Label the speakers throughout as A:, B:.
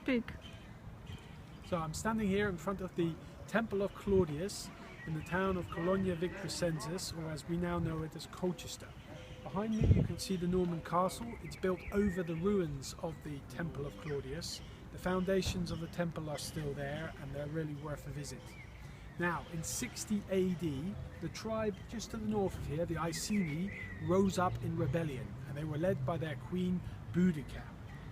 A: speak.
B: So I'm standing here in front of the Temple of Claudius in the town of Colonia Victricensis, or as we now know it as Colchester. Behind me you can see the Norman castle. It's built over the ruins of the Temple of Claudius. The foundations of the temple are still there and they're really worth a visit. Now, in 60 AD, the tribe just to the north of here, the Iceni, rose up in rebellion, and they were led by their queen Boudicca.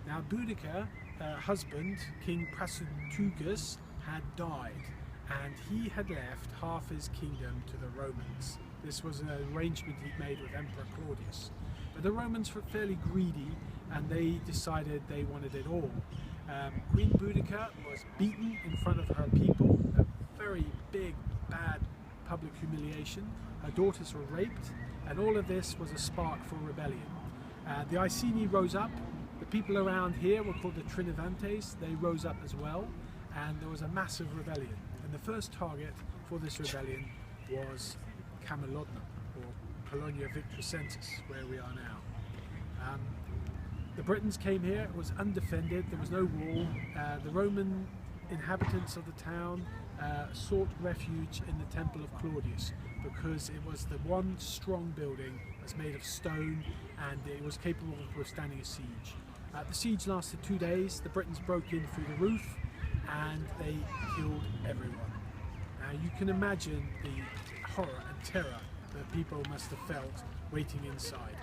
B: Now, Boudicca, her husband, King Prasutagus, had died, and he had left half his kingdom to the Romans. This was an arrangement he'd made with Emperor Claudius. But the Romans were fairly greedy, and they decided they wanted it all. Queen Boudicca was beaten in front of her people, a very big, bad public humiliation. Her daughters were raped, and all of this was a spark for rebellion. The Iceni rose up. The people around here were called the Trinovantes. They rose up as well, and there was a massive rebellion. And the first target for this rebellion was Camalodunum, or Colonia Victricensis, where we are now. The Britons came here. It was undefended, there was no wall. The Roman inhabitants of the town sought refuge in the Temple of Claudius because it was the one strong building that's made of stone, and it was capable of withstanding a siege. The siege lasted 2 days. The Britons broke in through the roof and they killed everyone. Now you can imagine the horror and terror that people must have felt waiting inside.